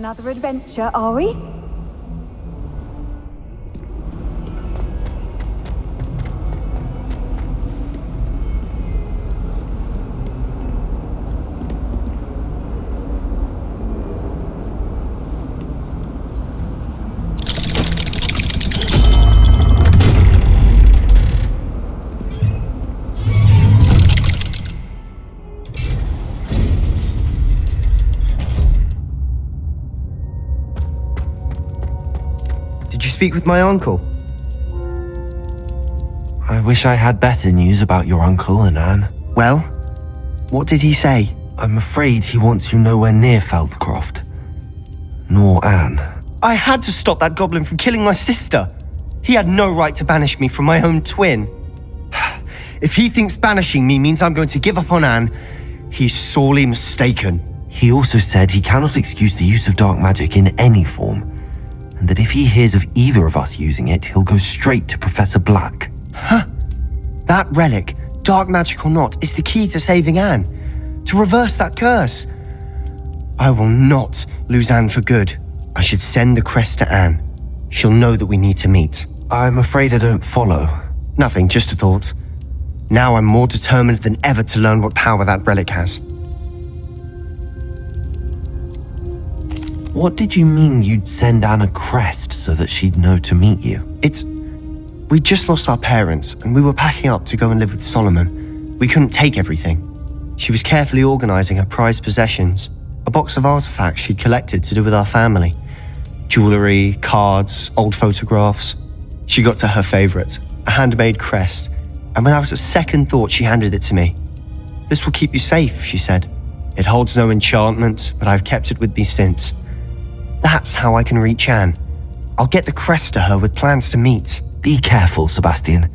another adventure, are we? Did you speak with my uncle? I wish I had better news about your uncle and Anne. Well, what did he say? I'm afraid he wants you nowhere near Feldcroft. Nor Anne. I had to stop that goblin from killing my sister. He had no right to banish me from my own twin. If he thinks banishing me means I'm going to give up on Anne, he's sorely mistaken. He also said he cannot excuse the use of dark magic in any form, and that if he hears of either of us using it, he'll go straight to Professor Black. Huh? That relic, dark magic or not, is the key to saving Anne. To reverse that curse. I will not lose Anne for good. I should send the crest to Anne. She'll know that we need to meet. I'm afraid I don't follow. Nothing, just a thought. Now I'm more determined than ever to learn what power that relic has. What did you mean you'd send Anne a crest so that she'd know to meet you? We just lost our parents, and we were packing up to go and live with Solomon. We couldn't take everything. She was carefully organizing her prized possessions, a box of artifacts she'd collected to do with our family. Jewelry, cards, old photographs. She got to her favorite, a handmade crest, and without a second thought she handed it to me. "This will keep you safe," she said. "It holds no enchantment, but I've kept it with me since. That's how I can reach Anne. I'll get the crest to her with plans to meet." Be careful, Sebastian.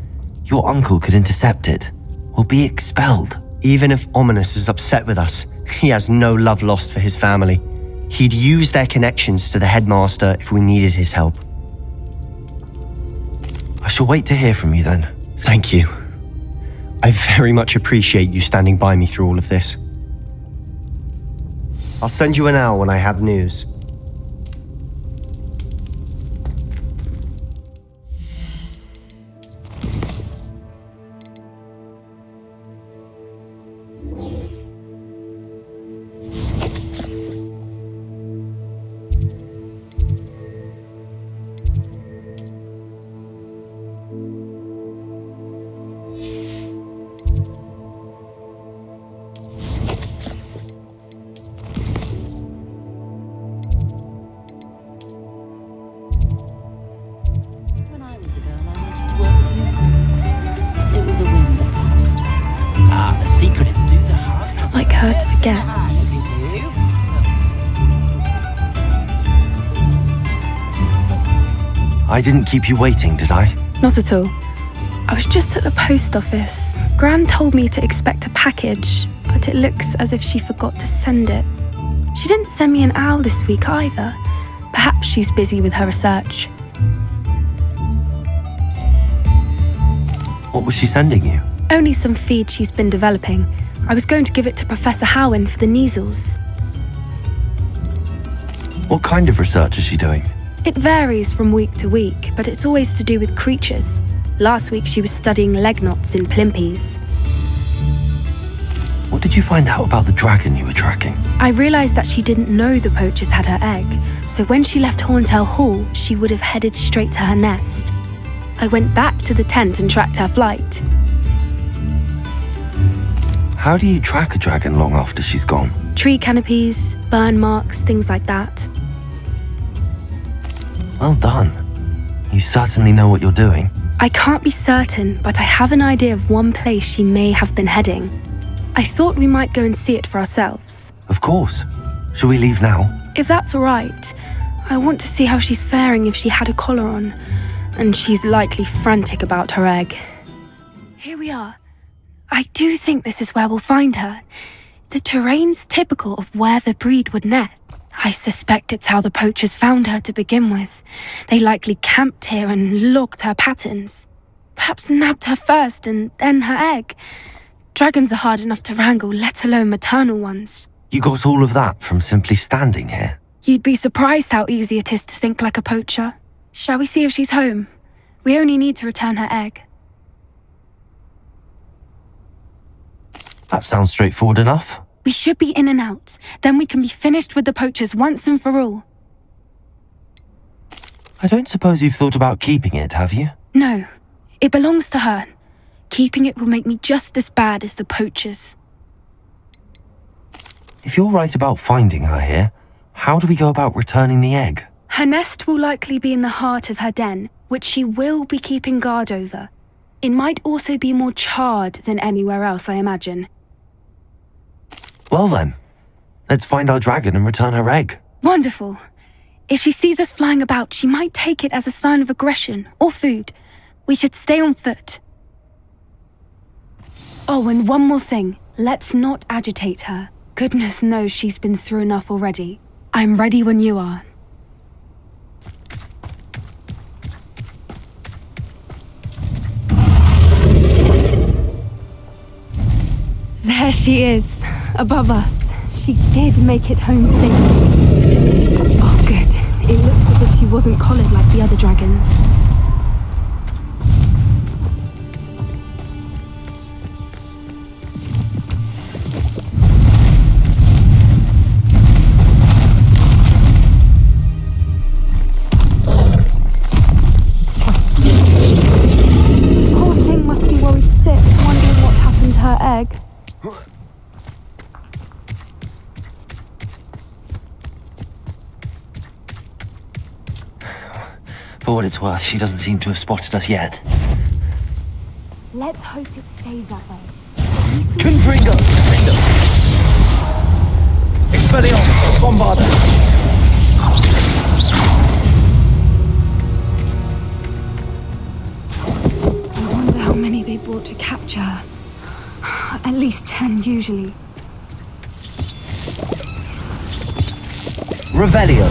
Your uncle could intercept it, or be expelled. Even if Ominous is upset with us, he has no love lost for his family. He'd use their connections to the headmaster if we needed his help. I shall wait to hear from you then. Thank you. I very much appreciate you standing by me through all of this. I'll send you an owl when I have news. Like her to forget. I didn't keep you waiting, did I? Not at all. I was just at the post office. Gran told me to expect a package, but it looks as if she forgot to send it. She didn't send me an owl this week either. Perhaps she's busy with her research. What was she sending you? Only some feed she's been developing. I was going to give it to Professor Howen for the measles. What kind of research is she doing? It varies from week to week, but it's always to do with creatures. Last week she was studying leg knots in Plimpies. What did you find out about the dragon you were tracking? I realised that she didn't know the poachers had her egg, so when she left Horntail Hall, she would have headed straight to her nest. I went back to the tent and tracked her flight. How do you track a dragon long after she's gone? Tree canopies, burn marks, things like that. Well done. You certainly know what you're doing. I can't be certain, but I have an idea of one place she may have been heading. I thought we might go and see it for ourselves. Of course. Shall we leave now? If that's all right. I want to see how she's faring if she had a collar on. And she's likely frantic about her egg. Here we are. I do think this is where we'll find her. The terrain's typical of where the breed would nest. I suspect it's how the poachers found her to begin with. They likely camped here and logged her patterns. Perhaps nabbed her first and then her egg. Dragons are hard enough to wrangle, let alone maternal ones. You got all of that from simply standing here? You'd be surprised how easy it is to think like a poacher. Shall we see if she's home? We only need to return her egg. That sounds straightforward enough. We should be in and out. Then we can be finished with the poachers once and for all. I don't suppose you've thought about keeping it, have you? No, it belongs to her. Keeping it will make me just as bad as the poachers. If you're right about finding her here, how do we go about returning the egg? Her nest will likely be in the heart of her den, which she will be keeping guard over. It might also be more charred than anywhere else, I imagine. Well then, let's find our dragon and return her egg. Wonderful. If she sees us flying about, she might take it as a sign of aggression or food. We should stay on foot. Oh, and one more thing. Let's not agitate her. Goodness knows she's been through enough already. I'm ready when you are. There she is, above us. She did make it home safely. Oh, good. It looks as if she wasn't collared like the other dragons. Poor thing must be worried sick, wondering what happened to her egg. For what it's worth, she doesn't seem to have spotted us yet. Let's hope it stays that way. Confringo! Expelliarmus! Bombarda! I wonder how many they brought to capture her. At least 10 usually. Revelio!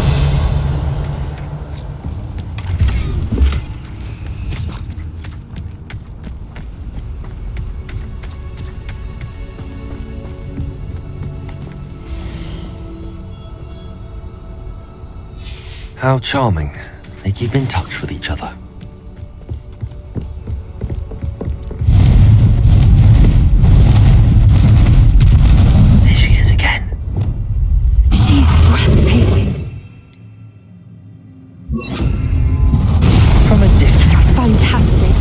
How charming. They keep in touch with each other. There she is again. She's breathtaking. From a distance. Fantastic.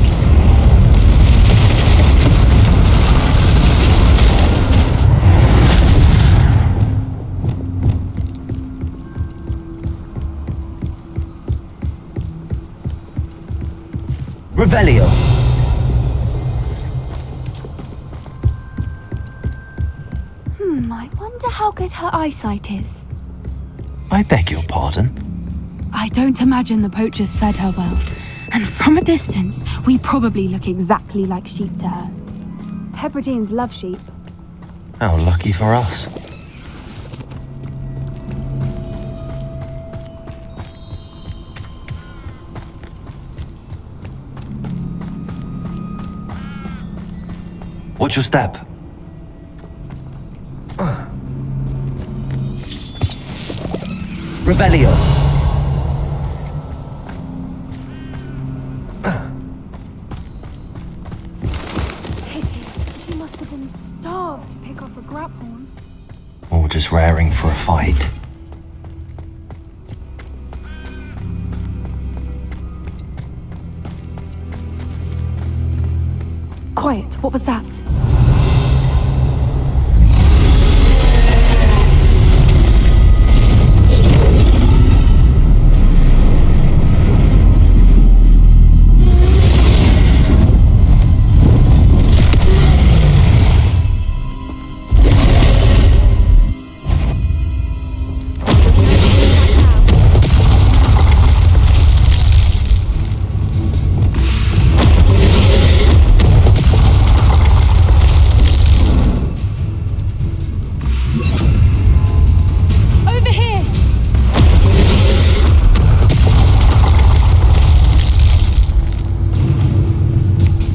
Revelio. I wonder how good her eyesight is. I beg your pardon? I don't imagine the poachers fed her well. And from a distance, we probably look exactly like sheep to her. Hebrideans love sheep. How lucky for us. Watch your step. Revelio. Pity. She must have been starved to pick off a grapehorn. Or just raring for a fight. Quiet, what was that?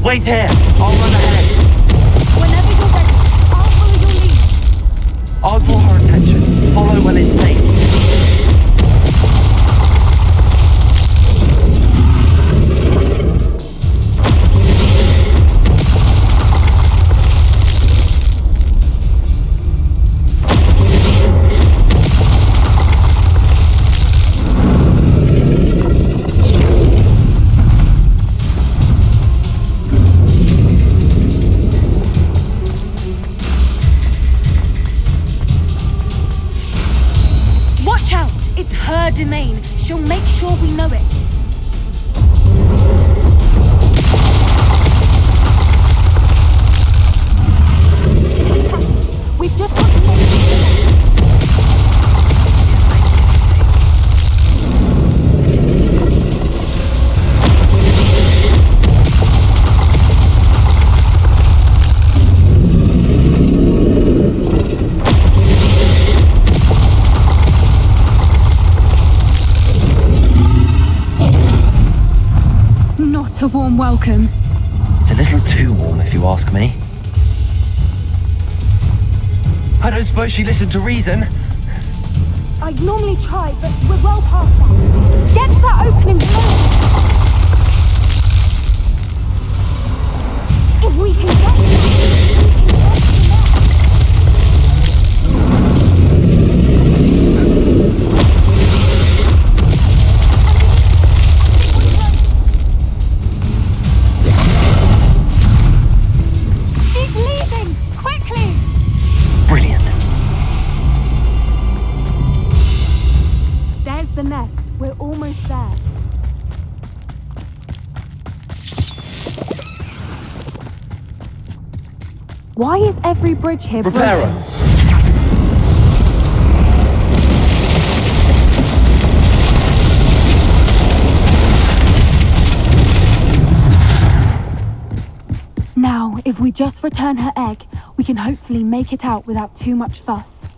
Wait here! I'll run ahead. Whenever you're ready, I'll follow your lead. I'll draw her attention. Follow when it's safe. domain. She'll make sure we know it. We've just got to make it. Not a warm welcome. It's a little too warm, if you ask me. I don't suppose she listened to reason. I'd normally try, but we're well past that. Get to that opening below. If we can get to that, she's leaving! Quickly! Brilliant. There's the nest. We're almost there. Why is every bridge here broken? Reparo. Now, if we just return her egg, we can hopefully make it out without too much fuss.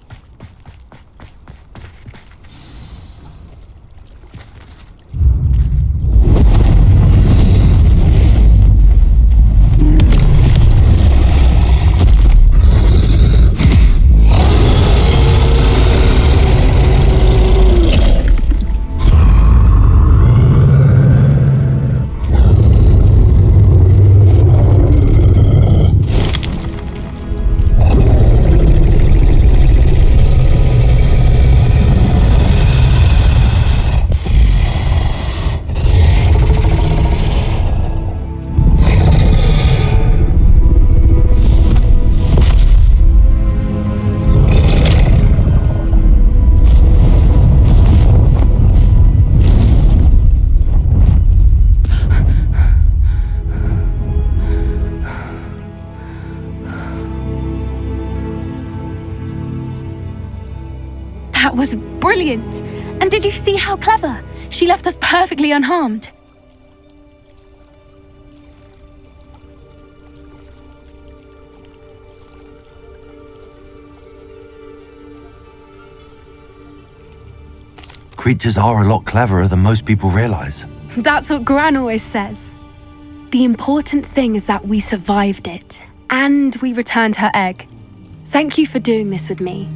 That was brilliant! And did you see how clever? She left us perfectly unharmed. Creatures are a lot cleverer than most people realize. That's what Gran always says. The important thing is that we survived it, and we returned her egg. Thank you for doing this with me.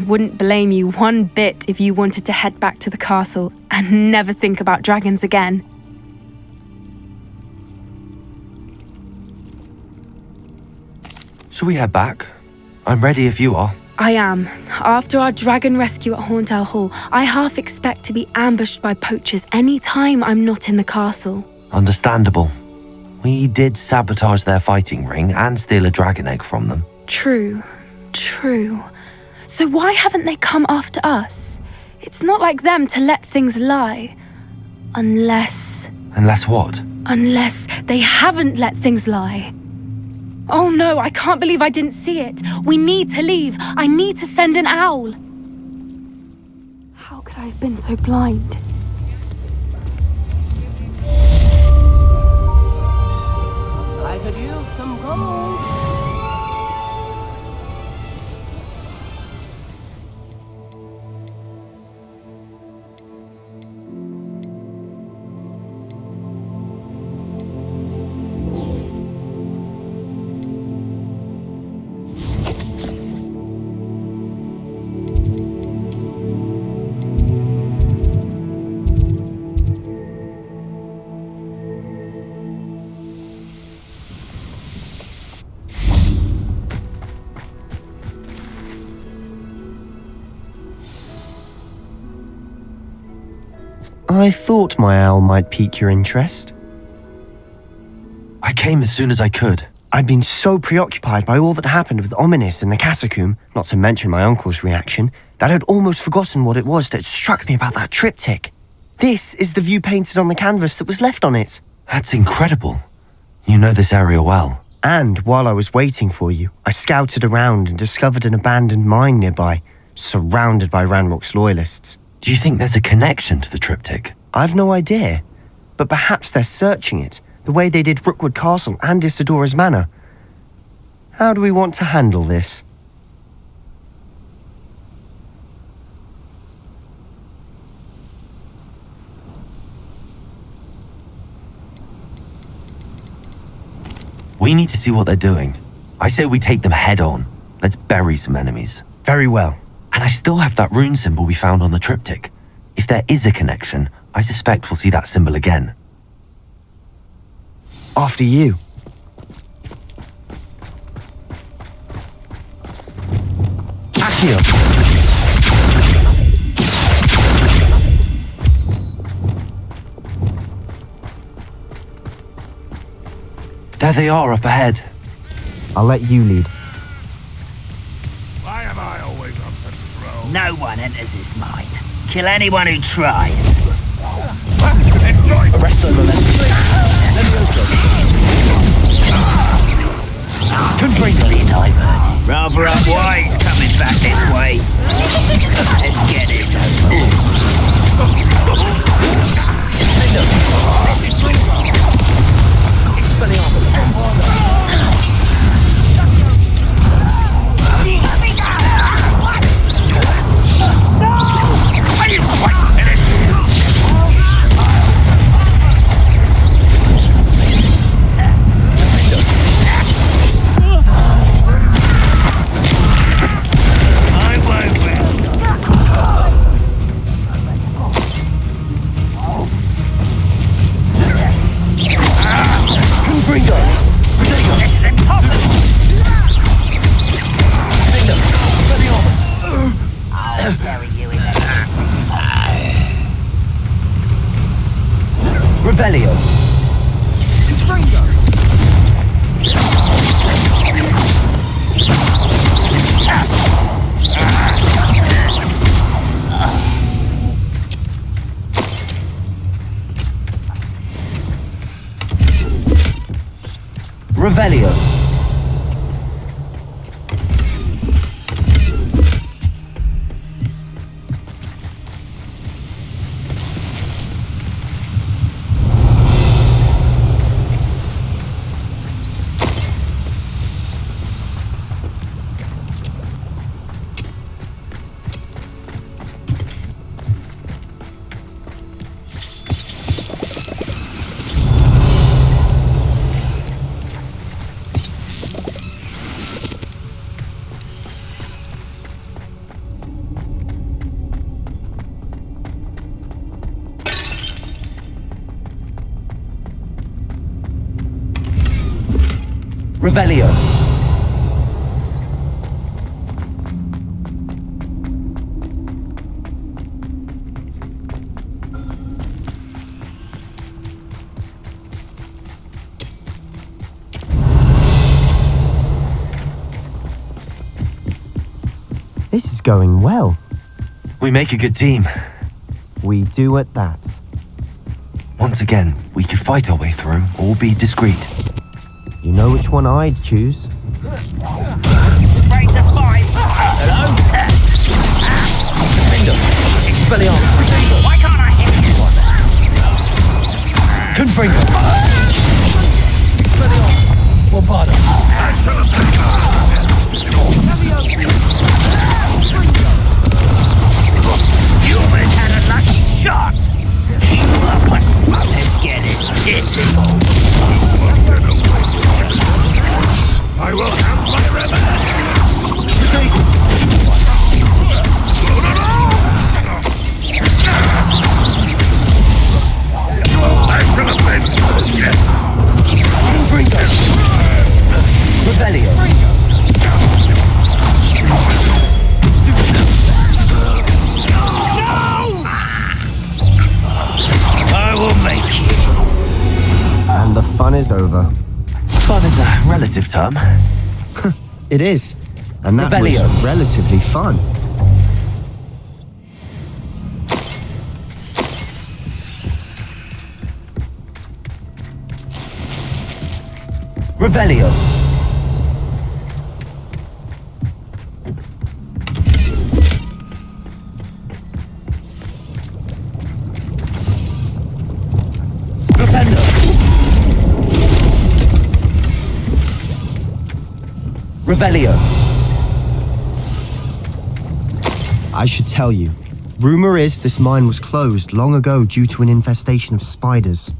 Wouldn't blame you one bit if you wanted to head back to the castle and never think about dragons again. Shall we head back? I'm ready if you are. I am. After our dragon rescue at Hauntel Hall, I half expect to be ambushed by poachers any time I'm not in the castle. Understandable. We did sabotage their fighting ring and steal a dragon egg from them. True. So why haven't they come after us? It's not like them to let things lie. Unless what? Unless they haven't let things lie. Oh no, I can't believe I didn't see it. We need to leave. I need to send an owl. How could I have been so blind? I could use some gold. I thought my owl might pique your interest. I came as soon as I could. I'd been so preoccupied by all that happened with Ominis and the catacomb, not to mention my uncle's reaction, that I'd almost forgotten what it was that struck me about that triptych. This is the view painted on the canvas that was left on it. That's incredible. You know this area well. And while I was waiting for you, I scouted around and discovered an abandoned mine nearby, surrounded by Ranrock's loyalists. Do you think there's a connection to the triptych? I've no idea, but perhaps they're searching it, the way they did Rookwood Castle and Isidora's Manor. How do we want to handle this? We need to see what they're doing. I say we take them head on. Let's bury some enemies. Very well. And I still have that rune symbol we found on the triptych. If there is a connection, I suspect we'll see that symbol again. After you. Accio! There they are up ahead. I'll let you lead. Why am I always on patrol? No one enters this mine. Kill anyone who tries. Enjoy! Arrest them, Completely diverted. Rather unwise coming back this way. Let's get this over. Revelio. Revelio. Revelio. This is going well. We make a good team. We do at that. Once again, we could fight our way through or be discreet. You know which one I'd choose. Afraid to fight? Hello? Expelliarmus. Why can't I hit you? Confringo. Expelliarmus. Bombarda. You almost had a lucky shot. Let's get it. I will have my revenge! I shall avenge you! Revelio. I will make you. And the fun is over. Fun is a relative term. It is. And that Revelio. was relatively fun. Revelio. Rependo. Revelio. I should tell you. Rumor is this mine was closed long ago due to an infestation of spiders.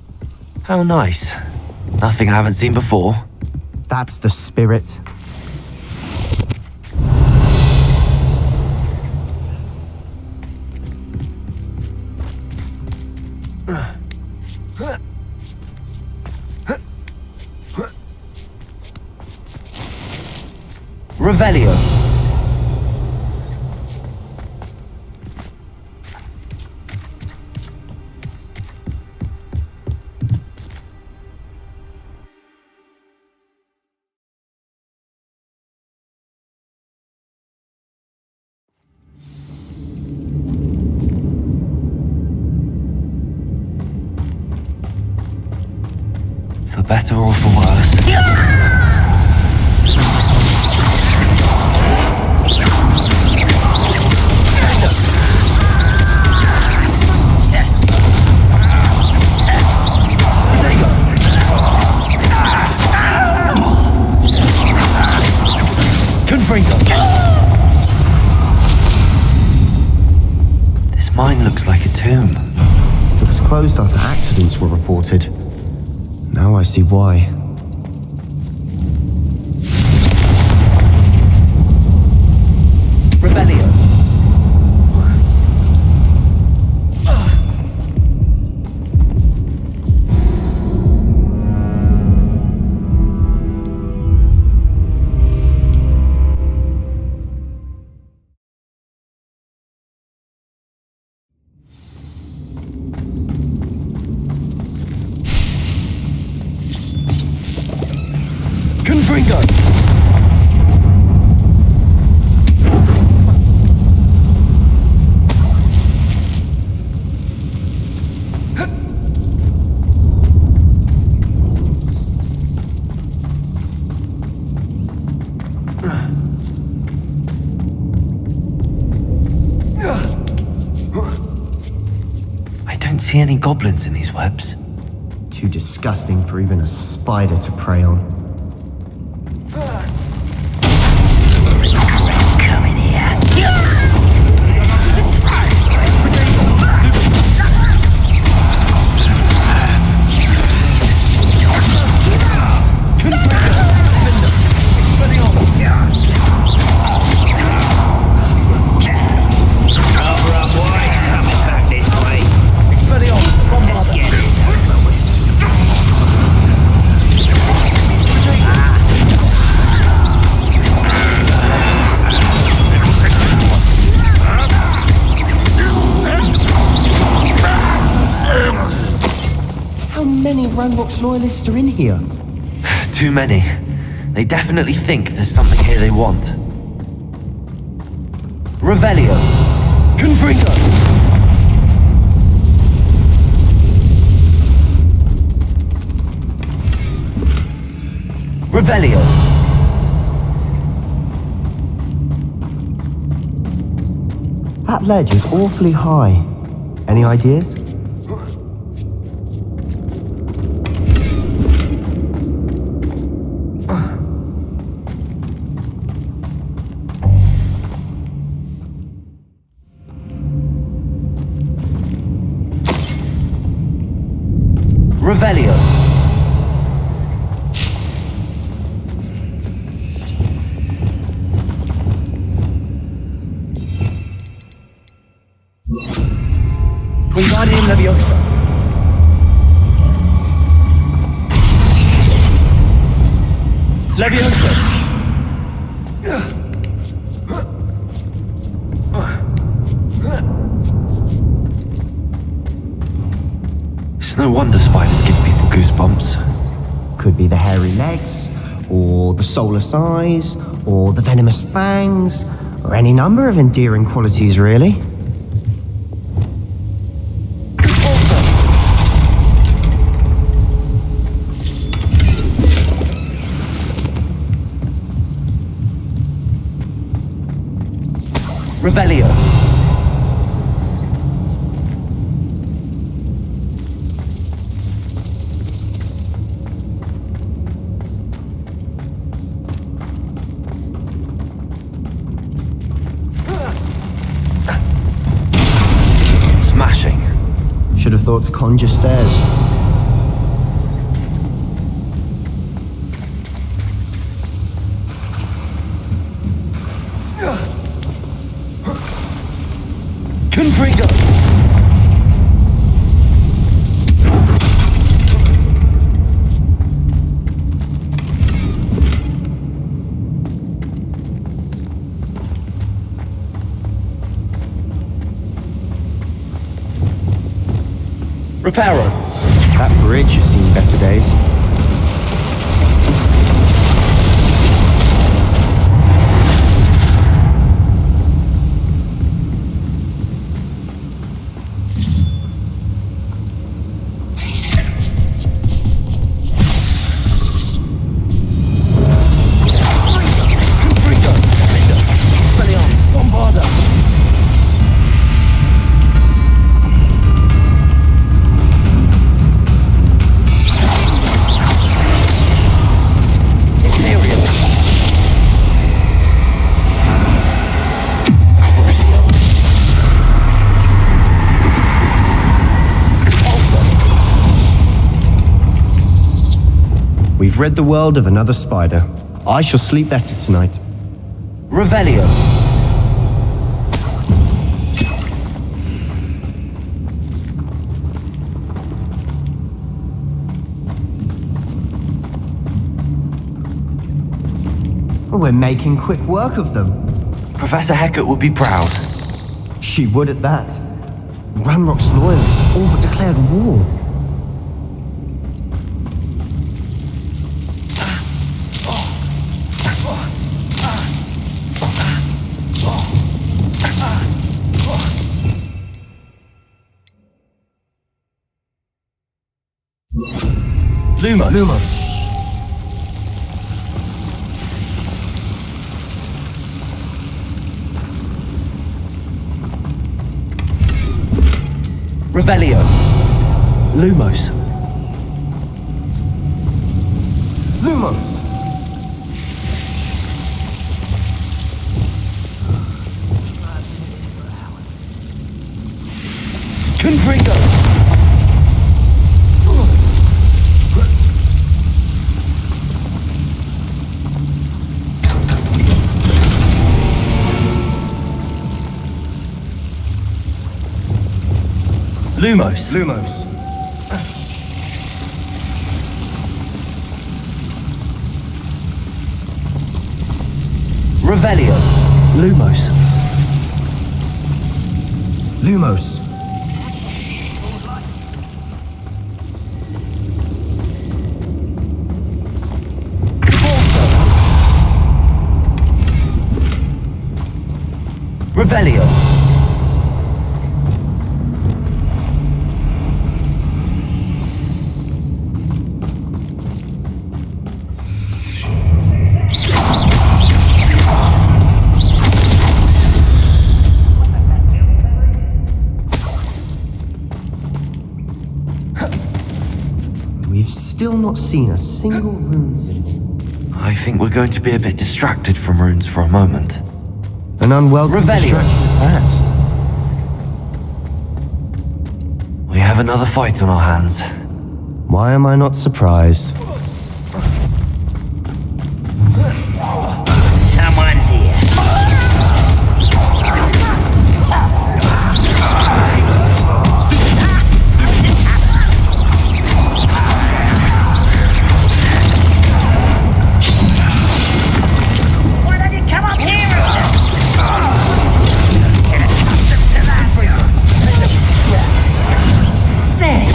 How nice. Nothing I haven't seen before. That's the spirit. Revelio. For better or for worse. This mine looks like a tomb. It was closed after accidents were reported. Now I see why. Revelio. Confringo. I don't see any goblins in these webs. Too disgusting for even a spider to prey on. Come in here. Cover up, boys. Coming back this way. Let's get this over with. How many Ranrock's loyalists are in here? Too many. They definitely think there's something here they want. Revelio. Confringo. Revelio. That ledge is awfully high. Any ideas? Revelio. Wingardium Leviosa. Leviosa. It's no wonder spiders give people goosebumps. could be the hairy legs, or the soulless eyes, or the venomous fangs, or any number of endearing qualities, really. Revelio. Smashing. Should have thought to conjure stairs. Confringo. Reparo. That bridge has seen better days. We've rid the world of another spider. I shall sleep better tonight. Revelio. We're making quick work of them. Professor Hecat would be proud. She would at that. Ranrock's loyalists all but declared war. Lumos. Revelio. Lumos. Lumos! Confringo. Lumos. Revelio. Lumos. Lumos! Revelio. We've still not seen a single rune symbol. I think we're going to be a bit distracted from runes for a moment. An unwelcome Revelio. distraction at that. We have another fight on our hands. Why am I not surprised? Someone's here. Why don't you come up here and get accustomed to that? There.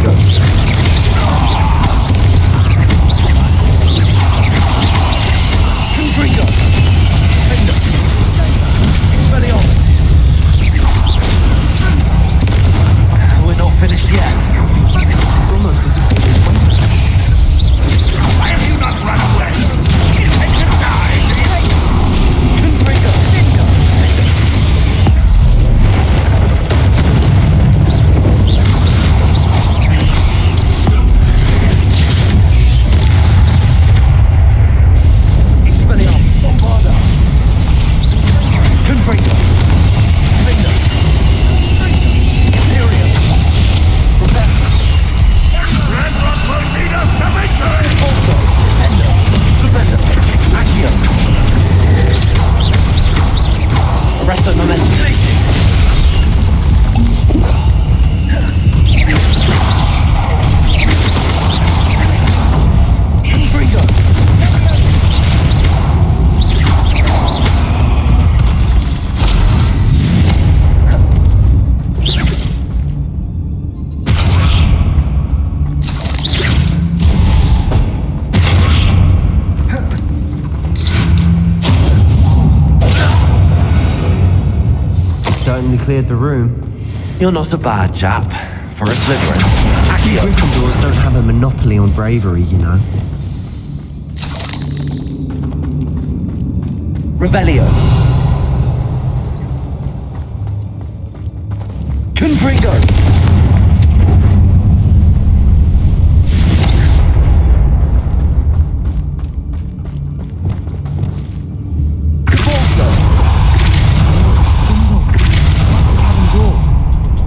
Confringo! Confringo! Finger! Expelliarmus! We're not finished yet. It's almost as if they've been waiting. Why have you not run away? Take your time! Confringo! Expelliarmus! Bombarda! Confringo! Finger! Imperium! Prepare! Ranrock will lead us to victory! Also, Sender! Professor! Accio! Arresto momentum! Confringo! Certainly cleared the room. You're not a bad chap for a Slytherin. Accio! Gryffindors don't have a monopoly on bravery, you know. Revelio. Confringo.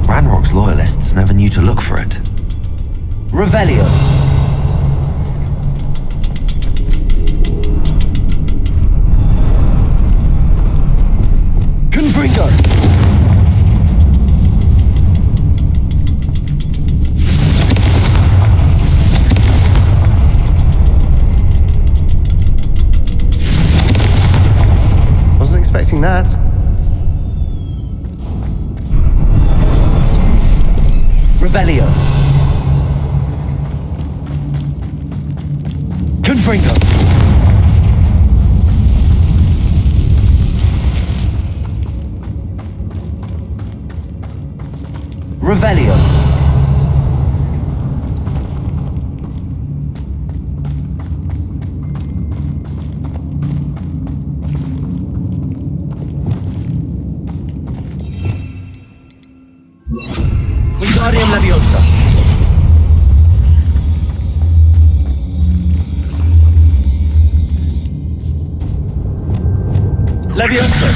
Ranrock's loyalists never knew to look for it. Revelio. Confringo. Wasn't expecting that. Revelio. Confringo. Revelio. Wingardium Leviosa. Leviosa.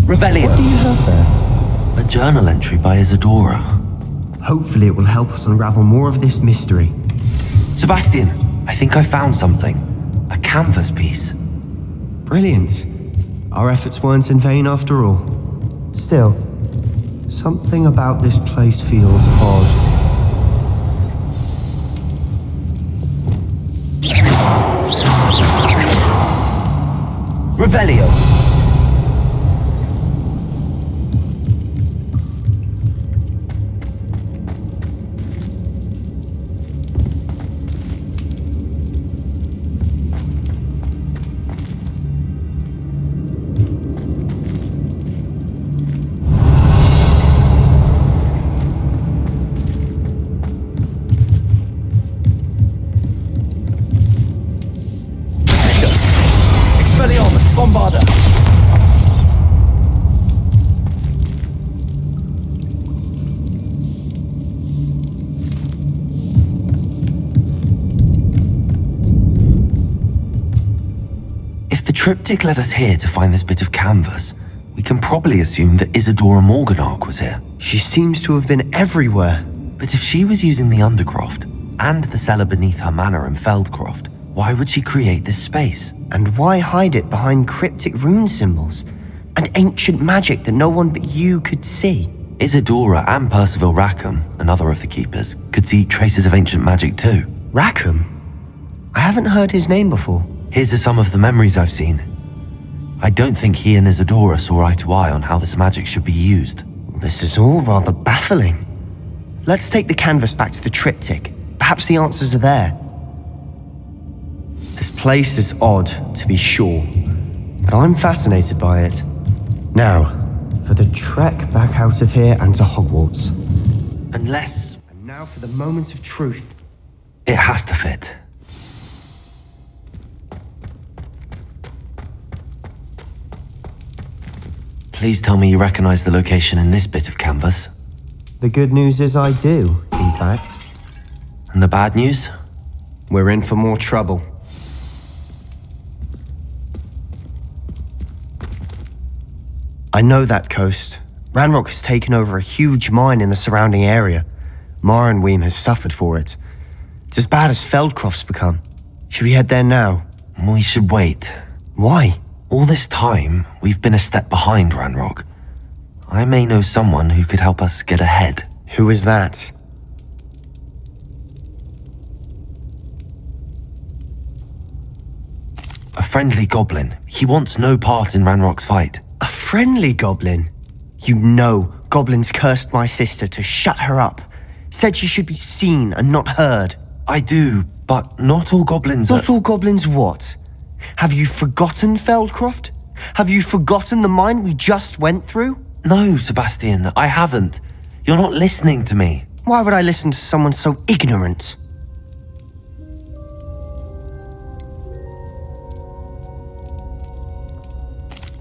Revelio. What do you have there? A journal entry by Isadora. Hopefully it will help us unravel more of this mystery. Sebastian, I think I found something. A canvas piece. Brilliant. Our efforts weren't in vain after all. Still, something about this place feels odd. Revelio. Expelliarmus. Bombarda. If the triptych led us here to find this bit of canvas, we can probably assume that Isadora Morganach was here. She seems to have been everywhere. But if she was using the Undercroft and the cellar beneath her manor in Feldcroft, why would she create this space? And why hide it behind cryptic rune symbols and ancient magic that no one but you could see? Isadora and Percival Rackham, another of the keepers, could see traces of ancient magic too. Rackham? I haven't heard his name before. Here's some of the memories I've seen. I don't think he and Isadora saw eye to eye on how this magic should be used. This is all rather baffling. Let's take the canvas back to the triptych. Perhaps the answers are there. This place is odd, to be sure, but I'm fascinated by it. Now, for the trek back out of here and to Hogwarts. Unless And now for the moment of truth. it has to fit. Please tell me you recognize the location in this bit of canvas. The good news is I do, in fact. And the bad news? We're in for more trouble. I know that coast. Ranrock has taken over a huge mine in the surrounding area. Marenweem has suffered for it. It's as bad as Feldcroft's become. Should we head there now? We should wait. Why? All this time, we've been a step behind Ranrock. I may know someone who could help us get ahead. Who is that? A friendly goblin. He wants no part in Ranrock's fight. A friendly goblin? You know goblins cursed my sister to shut her up. Said she should be seen and not heard. I do, but not all goblins are... Not all goblins what? Have you forgotten Feldcroft? Have you forgotten the mine we just went through? No, Sebastian, I haven't. You're not listening to me. Why would I listen to someone so ignorant?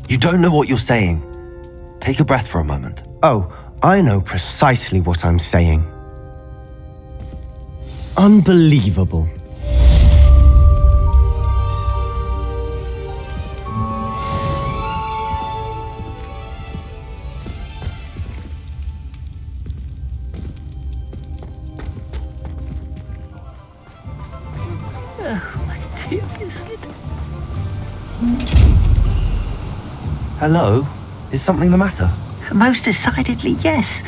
You don't know what you're saying. Take a breath for a moment. Oh, I know precisely what I'm saying. Unbelievable. Dear Biscuit. Hello? Is something the matter? Most decidedly, yes.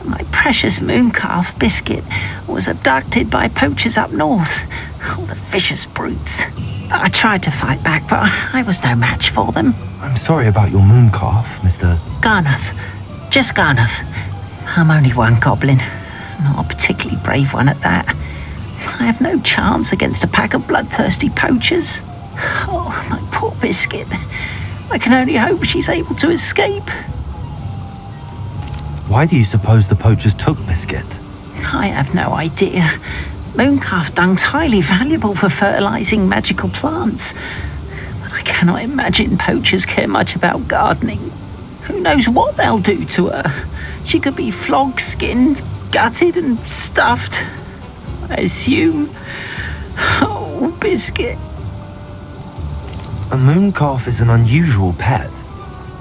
My precious mooncalf, Biscuit, was abducted by poachers up north. Oh, the vicious brutes. I tried to fight back, but I was no match for them. I'm sorry about your mooncalf, Mr... Garnuff. Just Garnuff. I'm only one goblin. Not a particularly brave one at that. I have no chance against a pack of bloodthirsty poachers. Oh, my poor Biscuit. I can only hope she's able to escape. Why do you suppose the poachers took Biscuit? I have no idea. Mooncalf dung's highly valuable for fertilizing magical plants. But I cannot imagine poachers care much about gardening. Who knows what they'll do to her? She could be flogged, skinned, gutted and stuffed. I assume. Oh, Biscuit. A mooncalf is an unusual pet.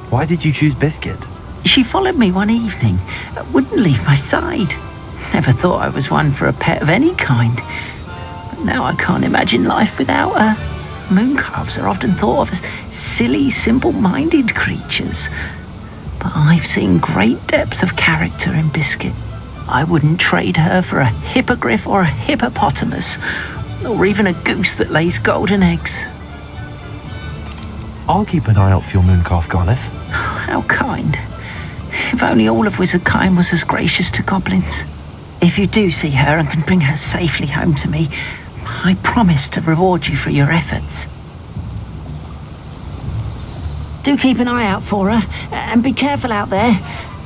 Why did you choose Biscuit? She followed me one evening, wouldn't leave my side. Never thought I was one for a pet of any kind. But now I can't imagine life without her. Mooncalves are often thought of as silly, simple-minded creatures. But I've seen great depth of character in Biscuit. I wouldn't trade her for a hippogriff or a hippopotamus, or even a goose that lays golden eggs. I'll keep an eye out for your mooncalf, Garniff. How kind. If only all of Wizardkind was as gracious to goblins. If you do see her and can bring her safely home to me, I promise to reward you for your efforts. Do keep an eye out for her, and be careful out there.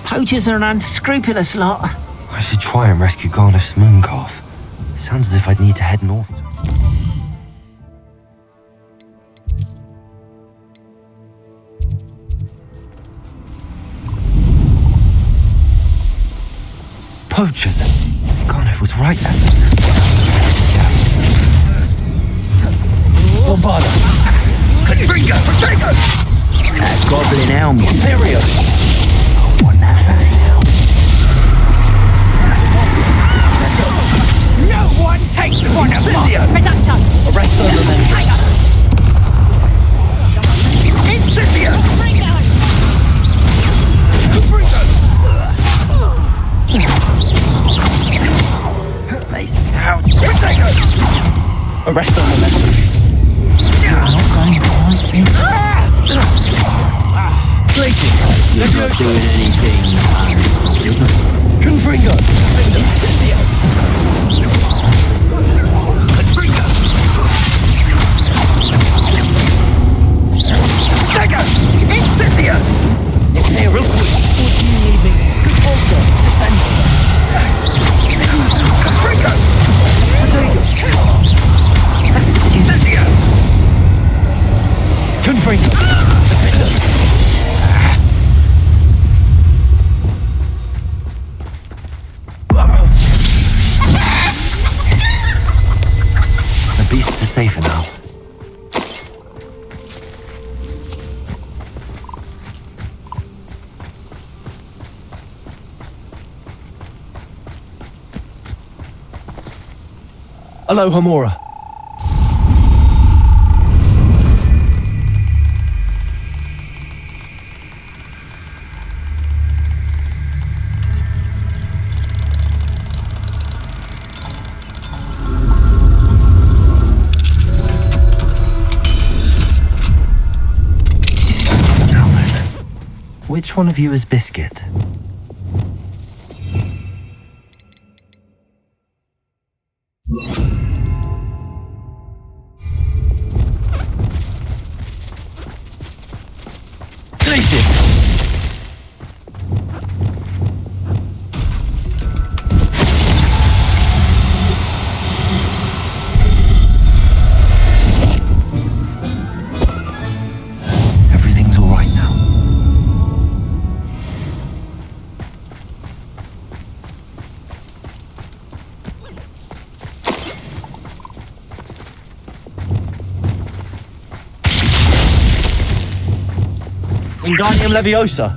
Poachers are an unscrupulous lot. I should try and rescue Garniff's mooncalf. Sounds as if I'd need to head north. Poachers! Garniff was right then. What bother? Confringo! That goblin helmet. Period. I want that fancy. Arrest on the left. I'm not going to like you. Lacey! You're not doing anything. Confringo! Incendio! Confringo! Dagger! Incendio! Here, real quick. What do you need me? Conforto! Descend! Confringo! Potato! Incendio! Confringo! The beasts are safer now. Hello, Hamura. Which one of you is Biscuit? Glacius! Everything's all right now. Wingardium Leviosa.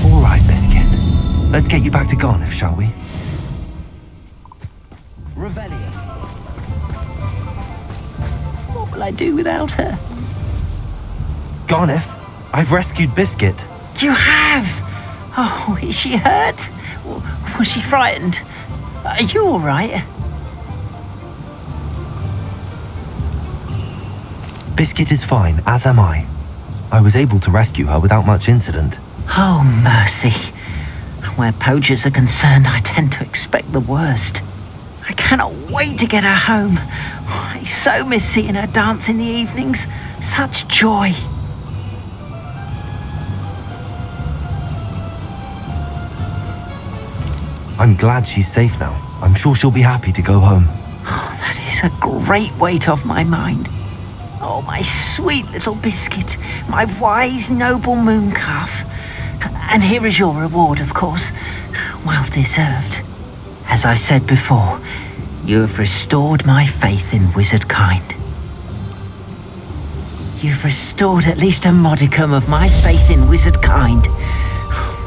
All right, Biscuit. Let's get you back to Garniff, shall we? Reveille. What will I do without her? Garniff, I've rescued Biscuit. You have? Oh, is she hurt? Was she frightened? Are you all right? Biscuit is fine, as am I. I was able to rescue her without much incident. Oh, mercy. Where poachers are concerned, I tend to expect the worst. I cannot wait to get her home. I so miss seeing her dance in the evenings. Such joy. I'm glad she's safe now. I'm sure she'll be happy to go home. Oh, that is a great weight off my mind. Oh, my sweet little Biscuit, my wise, noble moon calf. And here is your reward, of course. Well deserved. As I said before, you have restored my faith in wizard kind. You've restored at least a modicum of my faith in wizard kind.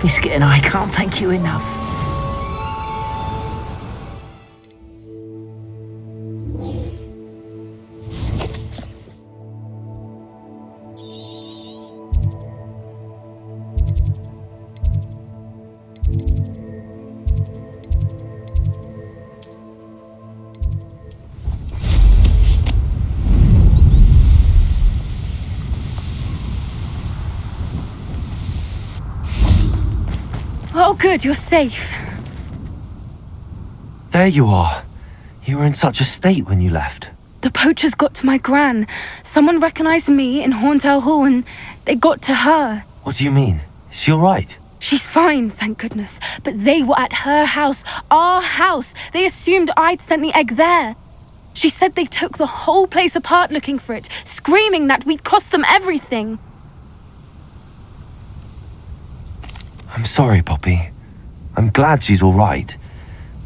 Biscuit and I can't thank you enough. Oh, good, you're safe. There you are. You were in such a state when you left. The poachers got to my gran. Someone recognized me in Horntail Hall and they got to her. What do you mean? Is she all right? She's fine, thank goodness. But they were at her house, our house. They assumed I'd sent the egg there. She said they took the whole place apart looking for it, screaming that we'd cost them everything. I'm sorry, Poppy. I'm glad she's all right.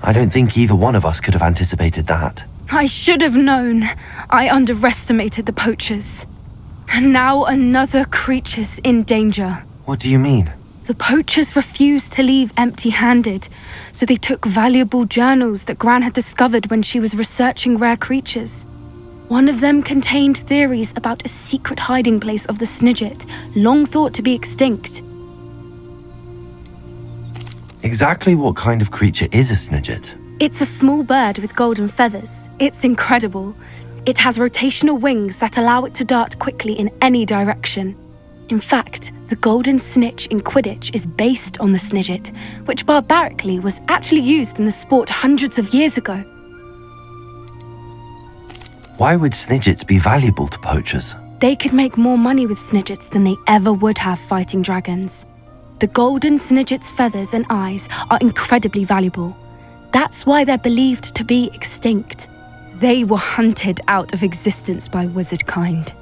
I don't think either one of us could have anticipated that. I should have known. I underestimated the poachers. And now another creature's in danger. What do you mean? The poachers refused to leave empty-handed, so they took valuable journals that Gran had discovered when she was researching rare creatures. One of them contained theories about a secret hiding place of the Snidget, long thought to be extinct. Exactly what kind of creature is a snidget? It's a small bird with golden feathers. It's incredible. It has rotational wings that allow it to dart quickly in any direction. In fact, the golden snitch in Quidditch is based on the snidget, which barbarically was actually used in the sport hundreds of years ago. Why would snidgets be valuable to poachers? They could make more money with snidgets than they ever would have fighting dragons. The golden snidget's feathers and eyes are incredibly valuable. That's why they're believed to be extinct. They were hunted out of existence by wizard kind.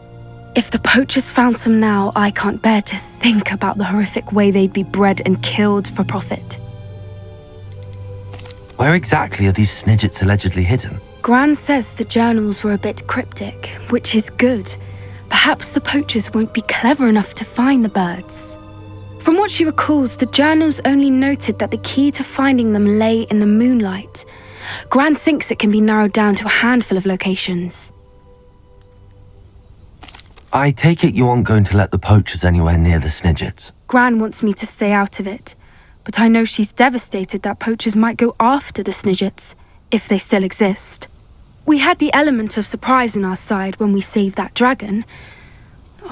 If the poachers found some now, I can't bear to think about the horrific way they'd be bred and killed for profit. Where exactly are these snidgets allegedly hidden? Gran says the journals were a bit cryptic, which is good. Perhaps the poachers won't be clever enough to find the birds. From what she recalls, the journals only noted that the key to finding them lay in the moonlight. Gran thinks it can be narrowed down to a handful of locations. I take it you aren't going to let the poachers anywhere near the snidgets. Gran wants me to stay out of it, but I know she's devastated that poachers might go after the snidgets, if they still exist. We had the element of surprise on our side when we saved that dragon,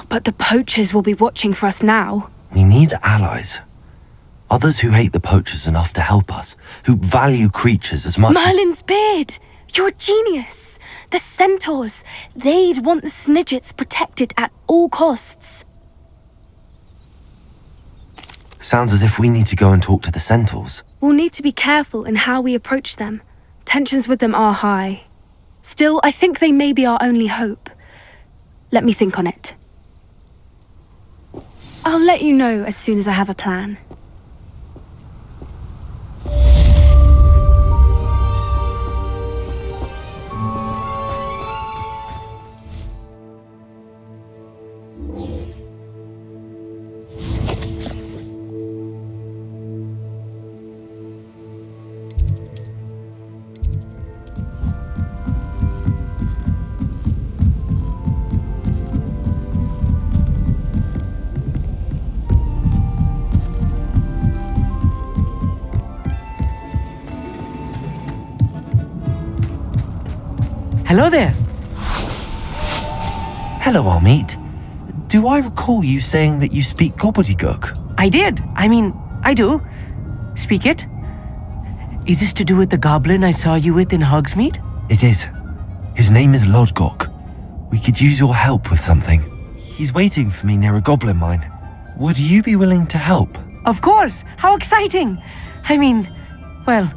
but the poachers will be watching for us now. We need allies. Others who hate the poachers enough to help us, who value creatures as much Merlin's beard! You're a genius! The centaurs! They'd want the snidgets protected at all costs. Sounds as if we need to go and talk to the centaurs. We'll need to be careful in how we approach them. Tensions with them are high. Still, I think they may be our only hope. Let me think on it. I'll let you know as soon as I have a plan. Hello there. Hello, Amit. Do I recall you saying that you speak gobbledygook? I did. I do. Speak it. Is this to do with the goblin I saw you with in Hogsmeade? It is. His name is Lodgok. We could use your help with something. He's waiting for me near a goblin mine. Would you be willing to help? Of course. How exciting. Well,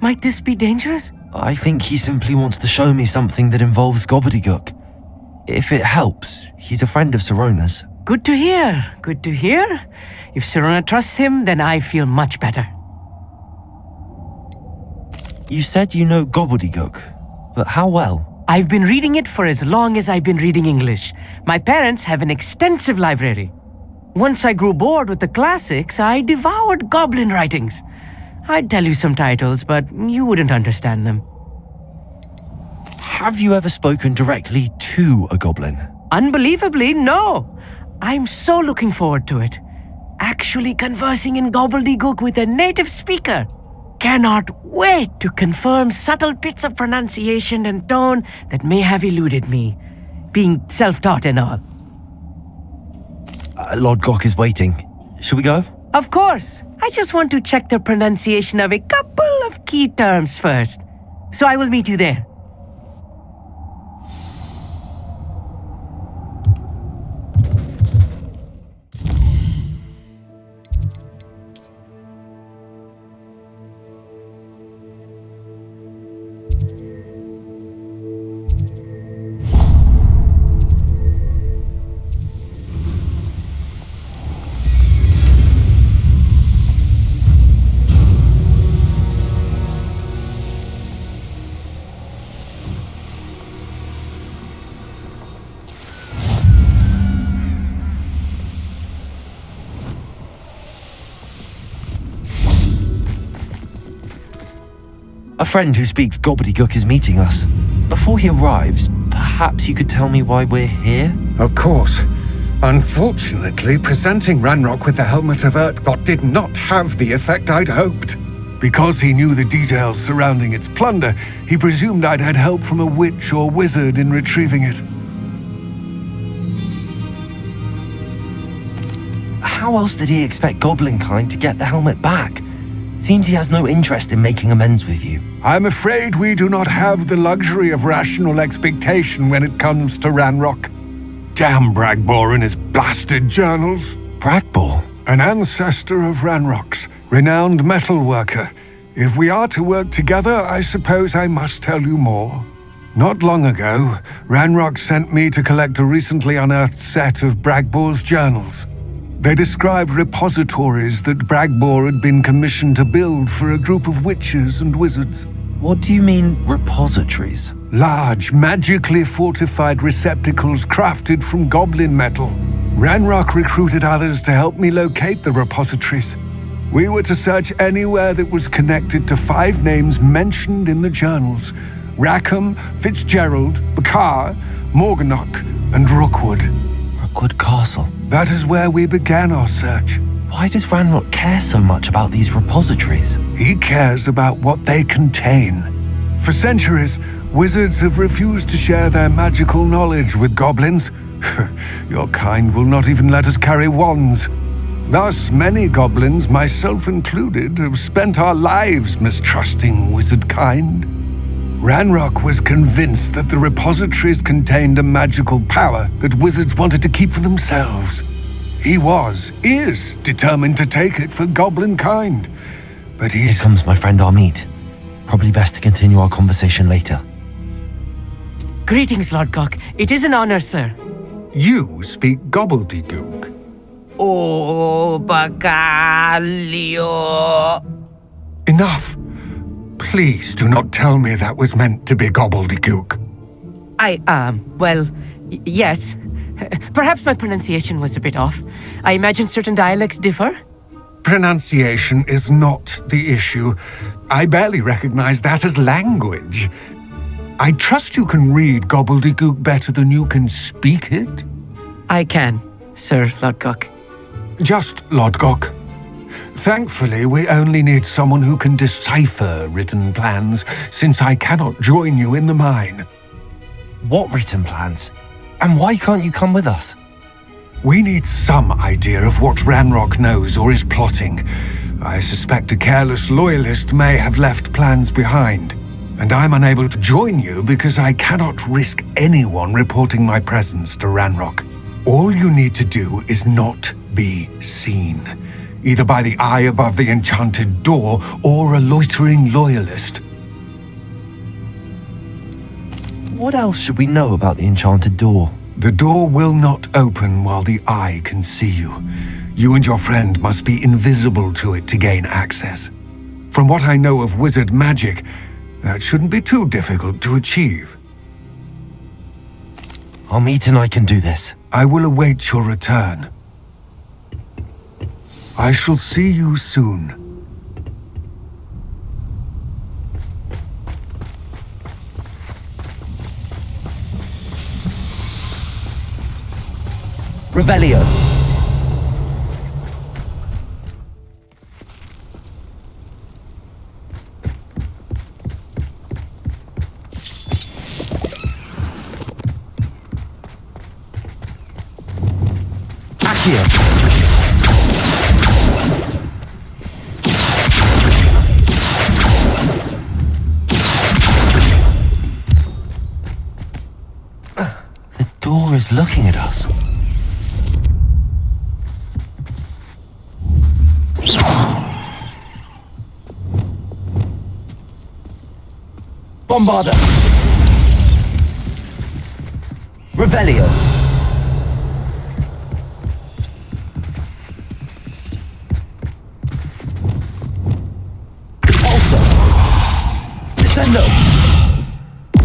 might this be dangerous? I think he simply wants to show me something that involves gobbledygook. If it helps, he's a friend of Sirona's. Good to hear. Good to hear. If Sirona trusts him, then I feel much better. You said you know gobbledygook, but how well? I've been reading it for as long as I've been reading English. My parents have an extensive library. Once I grew bored with the classics, I devoured goblin writings. I'd tell you some titles, but you wouldn't understand them. Have you ever spoken directly to a goblin? Unbelievably, no. I'm so looking forward to it. Actually conversing in gobbledygook with a native speaker. Cannot wait to confirm subtle bits of pronunciation and tone that may have eluded me, being self-taught and all. Lodgok is waiting. Shall we go? Of course. I just want to check the pronunciation of a couple of key terms first. So I will meet you there. A friend who speaks gobbledygook is meeting us. Before he arrives, perhaps you could tell me why we're here? Of course. Unfortunately, presenting Ranrock with the helmet of Urtkot did not have the effect I'd hoped. Because he knew the details surrounding its plunder, he presumed I'd had help from a witch or wizard in retrieving it. How else did he expect Goblinkind to get the helmet back? Seems he has no interest in making amends with you. I'm afraid we do not have the luxury of rational expectation when it comes to Ranrock. Damn Bragbor and his blasted journals. Bragbor? An ancestor of Ranrock's, renowned metal worker. If we are to work together, I suppose I must tell you more. Not long ago, Ranrock sent me to collect a recently unearthed set of Bragbor's journals. They described repositories that Bragbor had been commissioned to build for a group of witches and wizards. What do you mean, repositories? Large, magically fortified receptacles crafted from goblin metal. Ranrock recruited others to help me locate the repositories. We were to search anywhere that was connected to 5 names mentioned in the journals: Rackham, Fitzgerald, Bakar, Morganach, and Rookwood. Rookwood Castle. That is where we began our search. Why does Ranrock care so much about these repositories? He cares about what they contain. For centuries, wizards have refused to share their magical knowledge with goblins. Your kind will not even let us carry wands. Thus, many goblins, myself included, have spent our lives mistrusting wizard kind. Ranrock was convinced that the repositories contained a magical power that wizards wanted to keep for themselves. He is determined to take it for goblin kind. But Here comes my friend Armid. Probably best to continue our conversation later. Greetings, Lord Gok. It is an honor, sir. You speak gobbledygook. Oh, Bagalio. Enough. Please do not tell me that was meant to be gobbledygook. Yes. Perhaps my pronunciation was a bit off. I imagine certain dialects differ. Pronunciation is not the issue. I barely recognize that as language. I trust you can read gobbledygook better than you can speak it? I can, Sir Lord Gok. Just Lodgok. Thankfully, we only need someone who can decipher written plans, since I cannot join you in the mine. What written plans? And why can't you come with us? We need some idea of what Ranrock knows or is plotting. I suspect a careless loyalist may have left plans behind, and I'm unable to join you because I cannot risk anyone reporting my presence to Ranrock. All you need to do is not be seen, either by the eye above the enchanted door or a loitering loyalist. What else should we know about the enchanted door? The door will not open while the eye can see you. You and your friend must be invisible to it to gain access. From what I know of wizard magic, that shouldn't be too difficult to achieve. Armid and I can do this. I will await your return. I shall see you soon. Revelio. Accio. The door is looking at us. Bombarda. Revelio. Pulsar. Descendo.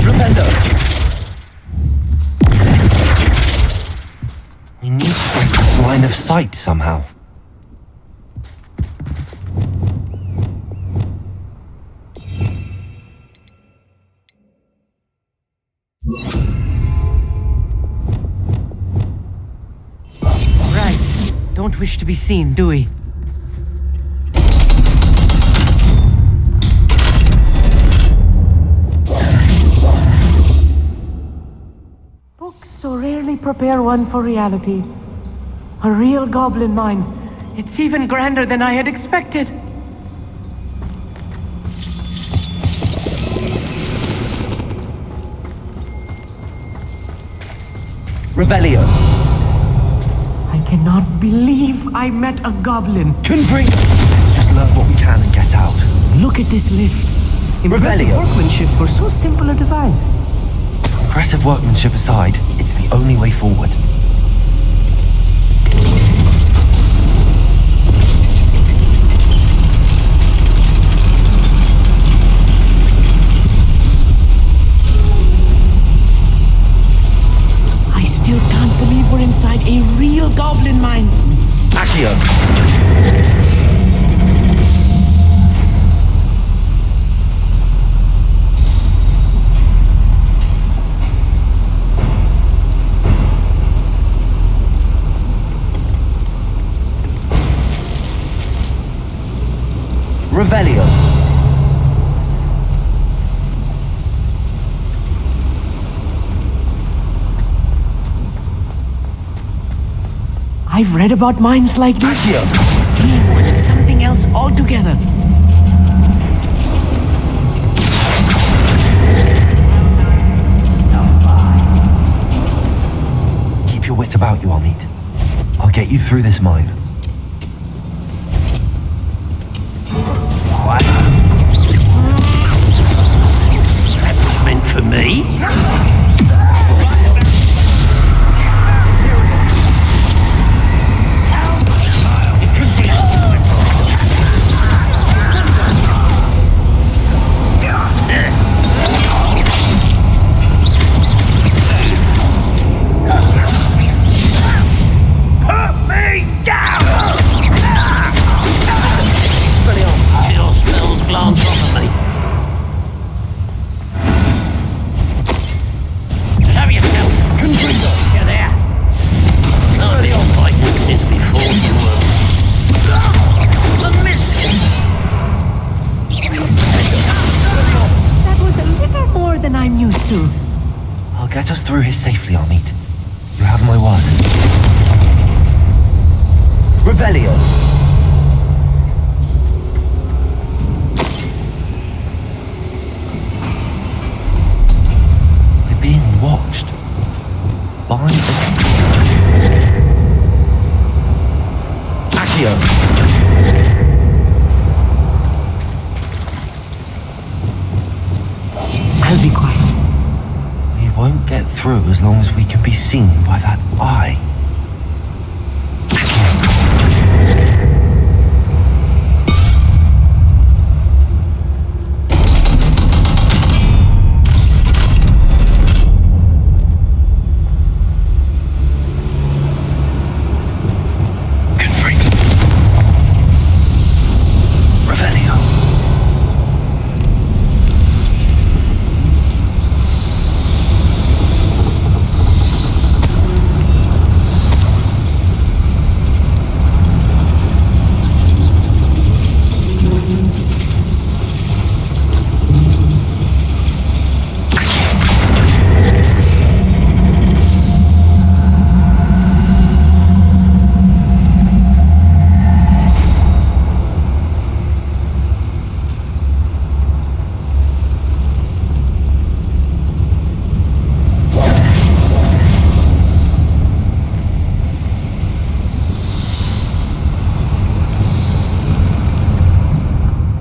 Flipendo. We need to break this line of sight somehow. don't wish to be seen, do we? Books so rarely prepare one for reality. A real goblin mine. It's even grander than I had expected. Revelio. I cannot believe I met a goblin. Confringo! Let's just learn what we can and get out. Look at this lift. Impressive Revelio. workmanship for so simple a device. Impressive workmanship aside, it's the only way forward. I still can't believe we're inside a real goblin mine. Accio! Revelio. I've read about mines like this. Accio! Seeing one is something else altogether. Keep your wits about you, Amit. I'll get you through this mine. What? That's meant for me? Put me down! Your spells glance off at me. Show yourself! Confringo! You're there! None of your fighting since before you were... The missing! That was a little more than I'm used to. I'll get us through here safely, Amit. You have my word. Revelio. We're being watched. By the... Accio. I'll be quiet. We won't get through as long as we can be seen by that eye. Confringo. Revelio.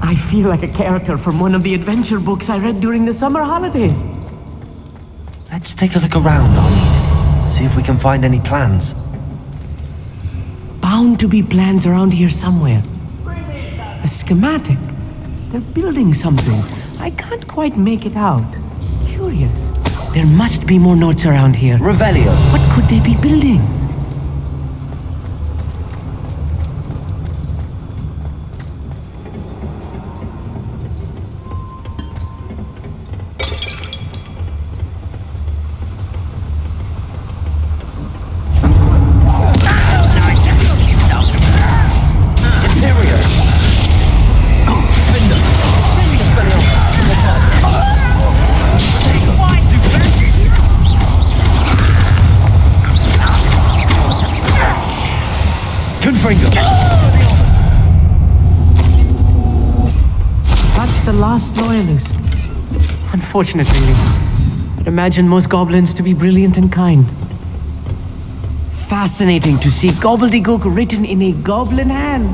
I feel like a character from one of the adventure books I read during the summer holidays. Let's take a look around, Amit. See if we can find any plans. Bound to be plans around here somewhere. A schematic. They're building something. I can't quite make it out. Curious. There must be more notes around here. Revelio. What could they be building? So Confringo! That's the last loyalist. Unfortunately, I'd imagine most goblins to be brilliant and kind. Fascinating to see gobbledygook written in a goblin hand.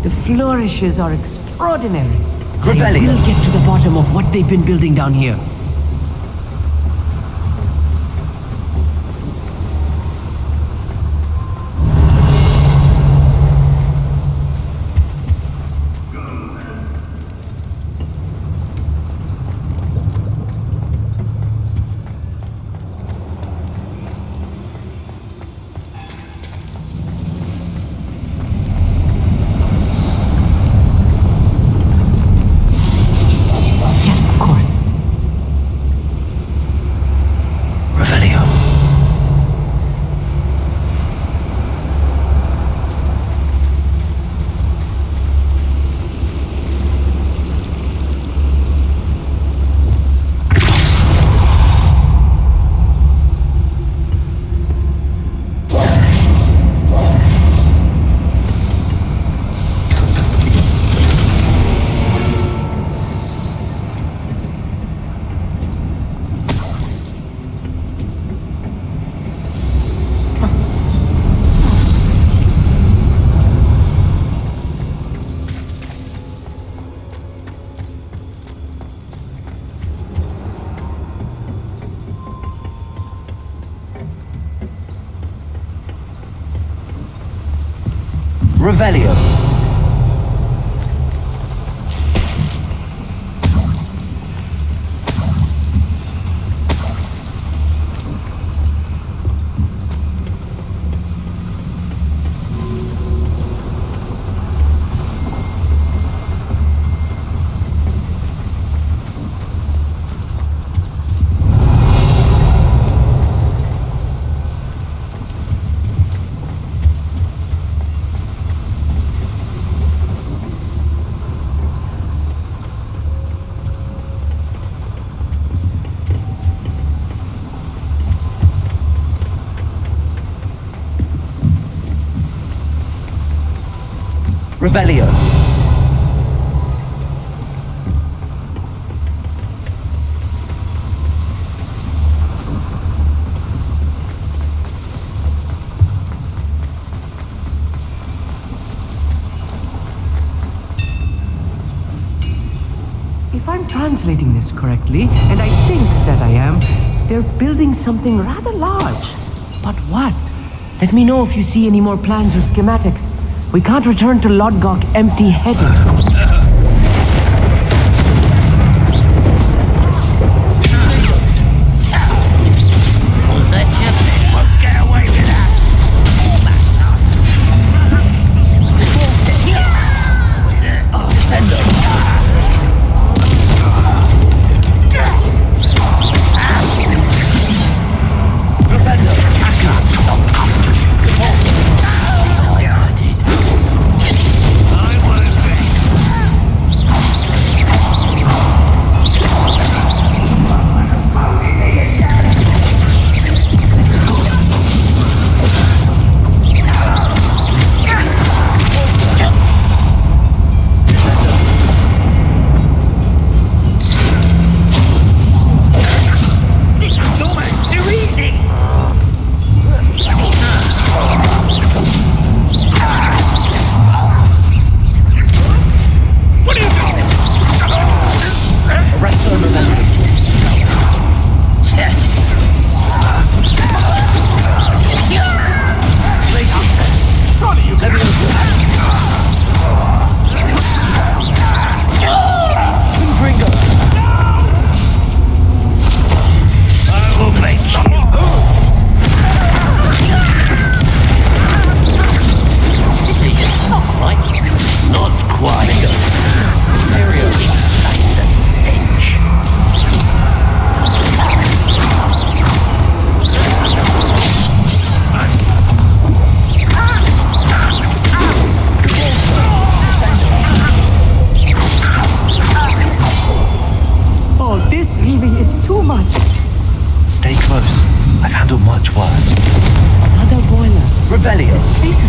The flourishes are extraordinary. Revelio. We'll get to the bottom of what they've been building down here. Yes, of course. Revelio. Revelio. Revelio. If I'm translating this correctly, and I think that I am, they're building something rather large. But what? Let me know if you see any more plans or schematics. We can't return to Lodgok empty-headed.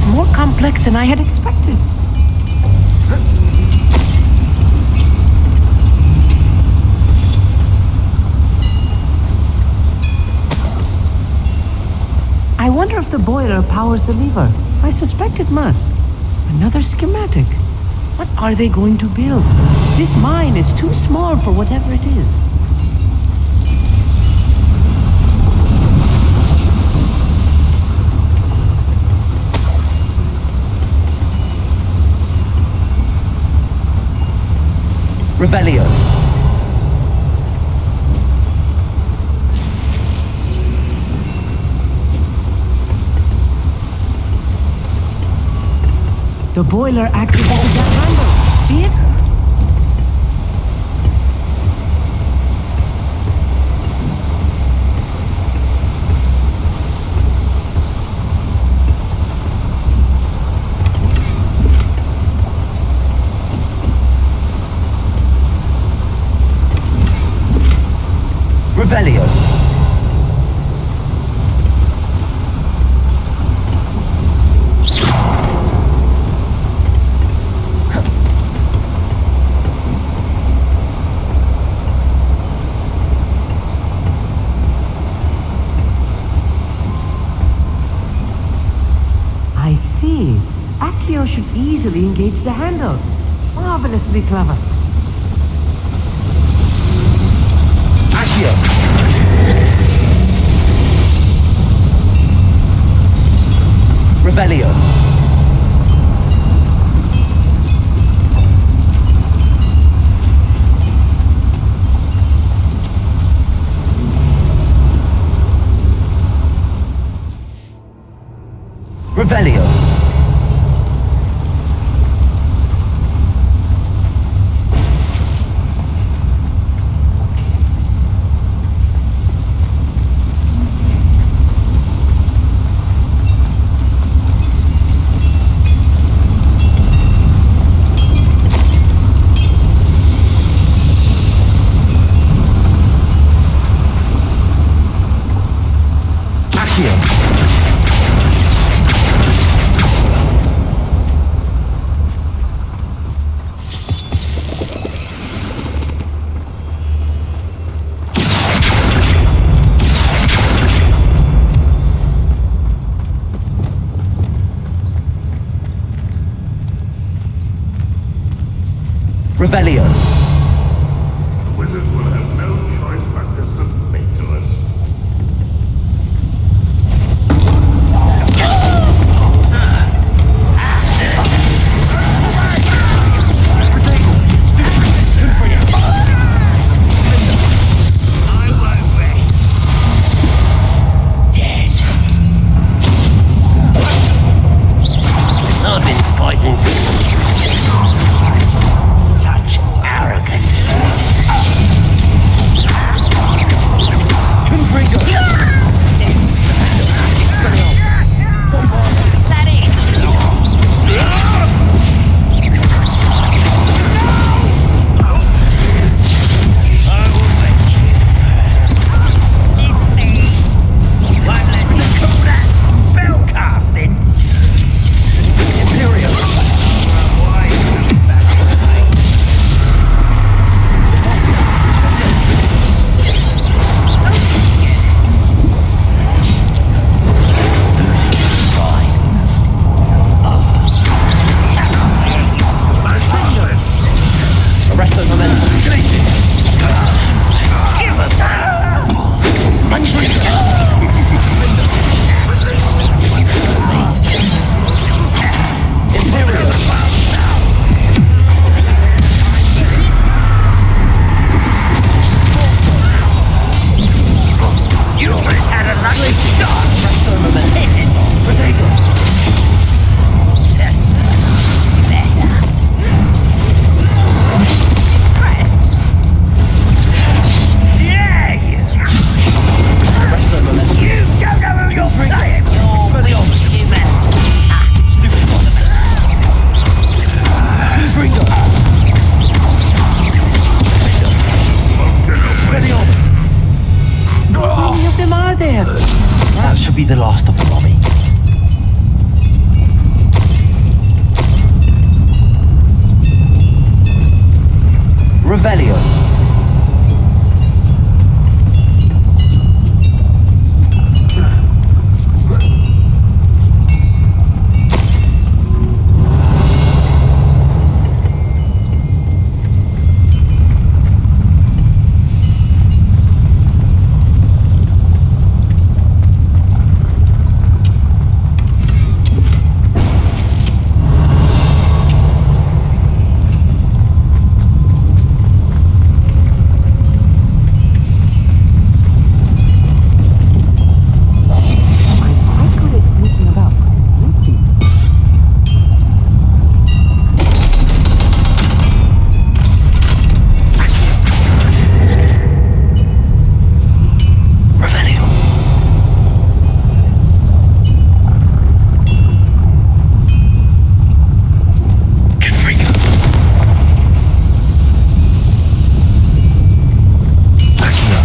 more complex than I had expected. I wonder if the boiler powers the lever. I suspect it must. Another schematic. What are they going to build? This mine is too small for whatever it is. Revelio. The boiler activated that handle. See it? Revelio. I see. Accio should easily engage the handle. Marvelously clever. Accio. Revelio. Revelio. Revelio. Wizards will have no choice but to submit to us. I've been fighting such arrogance. Revelio. I'm quite good at sneaking about. You'll see. Revelio. Confrigo. Accio.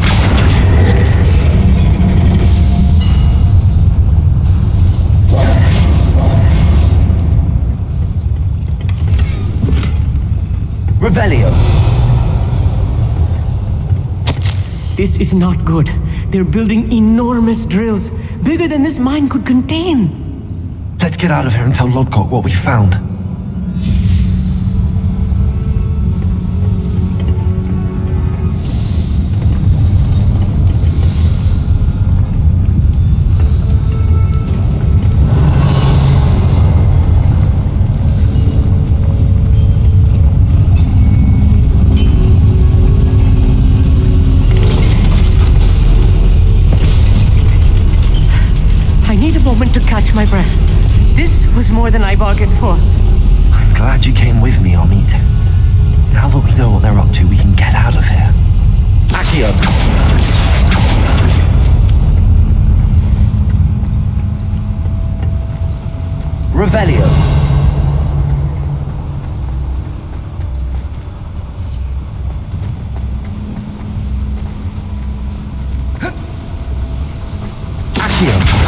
Revelio. This is not good. They're building enormous drills, bigger than this mine could contain. Let's get out of here and tell Lodgok what we found. I need a moment to catch my breath. This was more than I bargained for. I'm glad you came with me, Amit. Now that we know what they're up to, we can get out of here. Accio. Revelio. Accio.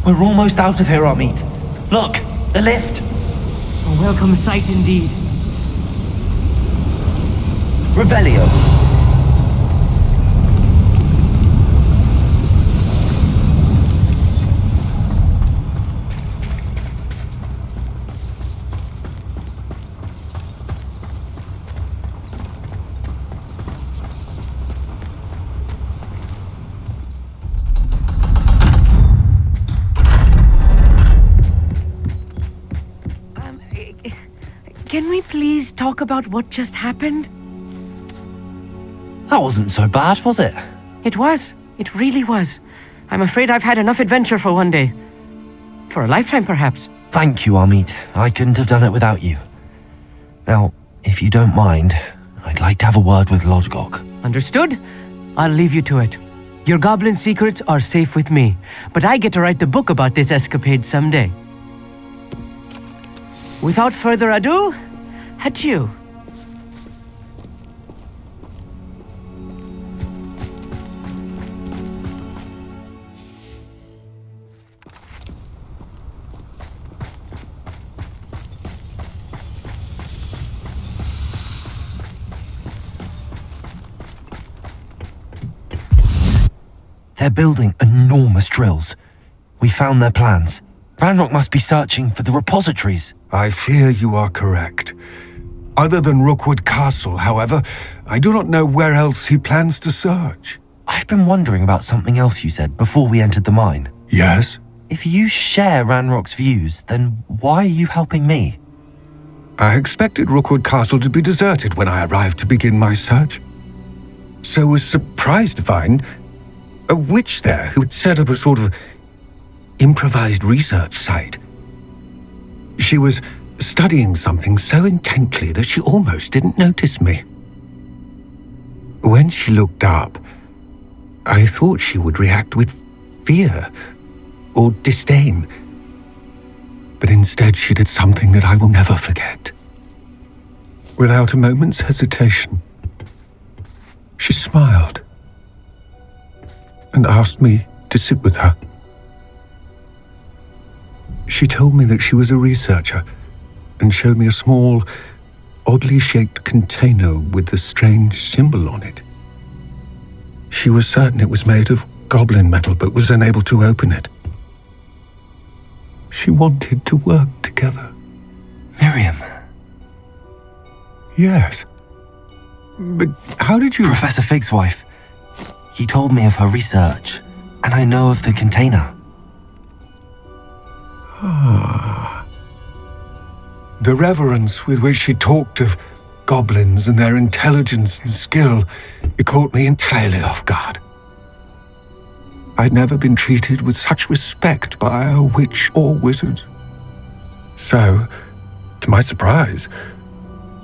We're almost out of here, Amit. Look, the lift. A welcome sight indeed. Revelio. Can we please talk about what just happened? That wasn't so bad, was it? It was. It really was. I'm afraid I've had enough adventure for one day. For a lifetime, perhaps. Thank you, Amit. I couldn't have done it without you. Now, if you don't mind, I'd like to have a word with Lodgok. Understood? I'll leave you to it. Your goblin secrets are safe with me, but I get to write the book about this escapade someday. Without further ado, adieu. They're building enormous drills. We found their plans. Ranrock must be searching for the repositories. I fear you are correct. Other than Rookwood Castle, however, I do not know where else he plans to search. I've been wondering about something else you said before we entered the mine. Yes? If you share Ranrock's views, then why are you helping me? I expected Rookwood Castle to be deserted when I arrived to begin my search. So was surprised to find a witch there who had set up a sort of improvised research site. She was studying something so intently that she almost didn't notice me. When she looked up, I thought she would react with fear or disdain. But instead she did something that I will never forget. Without a moment's hesitation, she smiled. and asked me to sit with her. She told me that she was a researcher and showed me a small, oddly shaped container with a strange symbol on it. She was certain it was made of goblin metal, but was unable to open it. She wanted to work together. Miriam. Yes. But how did you... Professor Fig's wife. He told me of her research, and I know of the container. Ah. The reverence with which she talked of goblins and their intelligence and skill, it caught me entirely off guard. I'd never been treated with such respect by a witch or wizard. So, to my surprise,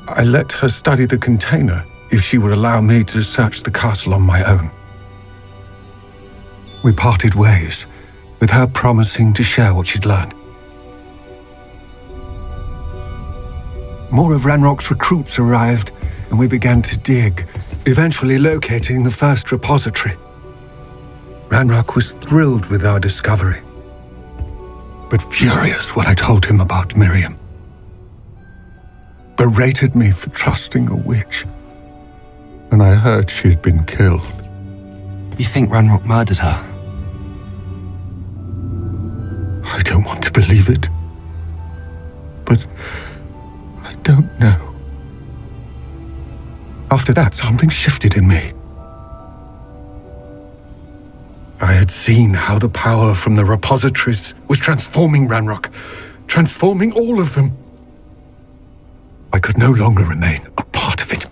I let her study the container if she would allow me to search the castle on my own. We parted ways, with her promising to share what she'd learned. More of Ranrock's recruits arrived, and we began to dig, eventually locating the first repository. Ranrock was thrilled with our discovery, but furious when I told him about Miriam. Berated me for trusting a witch, and I heard she had been killed. You think Ranrock murdered her? I don't want to believe it, but I don't know. After that, something shifted in me. I had seen how the power from the repositories was transforming Ranrock, transforming all of them. I could no longer remain a part of it.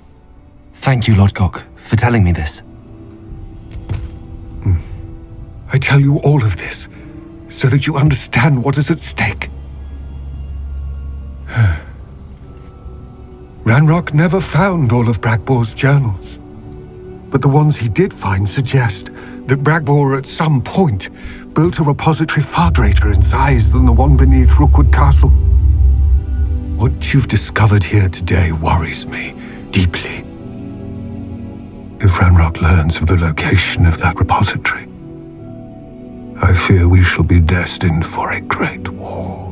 Thank you, Lodgok, for telling me this. I tell you all of this so that you understand what is at stake. Ranrock never found all of Bragbor's journals, but the ones he did find suggest that Bragbor at some point built a repository far greater in size than the one beneath Rookwood Castle. What you've discovered here today worries me deeply. If Ranrock learns of the location of that repository, I fear we shall be destined for a great war.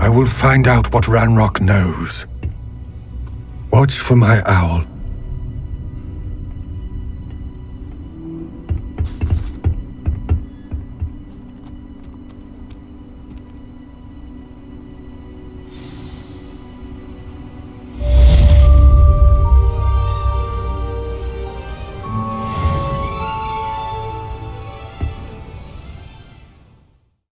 I will find out what Ranrock knows. Watch for my owl